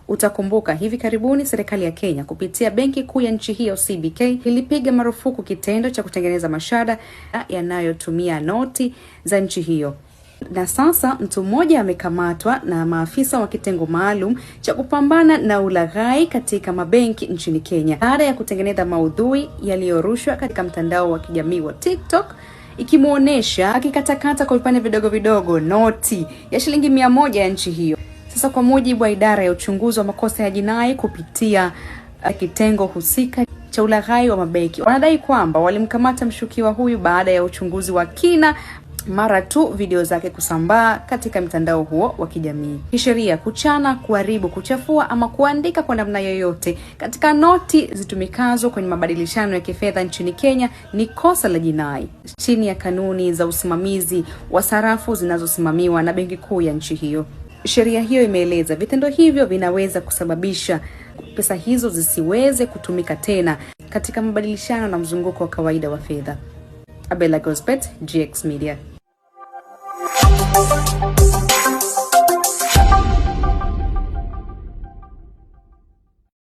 Utakumbuka hivi karibuni serikali ya Kenya kupitia benki kuu ya nchi hiyo CBK ilipiga marufuku kitendo cha kutengeneza mashada yanayotumia noti za nchi hiyo. Na sasa mtu mmoja amekamatwa na maafisa wa kitengo maalum cha kupambana na ulaghai katika mabenki nchini Kenya baada ya kutengeneza maudhui yaliyorushwa katika mtandao wa kijamii wa TikTok, ikimuonesha akikatakata kwa vipande vidogo vidogo noti ya shilingi 100 ya nchi hiyo. Sasa kwa mujibu wa idara ya uchunguzi wa makosa ya jinai kupitia kitengo husika cha ulaghai wa mabenki, wanadai kwamba walimkamata mshukiwa huyu baada ya uchunguzi wa kina mara tu video zake kusambaa katika mtandao huo wa kijamii. Kisheria, kuchana, kuharibu, kuchafua ama kuandika kwa namna yoyote katika noti zitumikazo kwenye mabadilishano ya kifedha nchini Kenya ni kosa la jinai chini ya kanuni za usimamizi wa sarafu zinazosimamiwa na benki kuu ya nchi hiyo. Sheria hiyo imeeleza vitendo hivyo vinaweza kusababisha pesa hizo zisiweze kutumika tena katika mabadilishano na mzunguko wa kawaida wa fedha. Abella Gosbet, GX Media.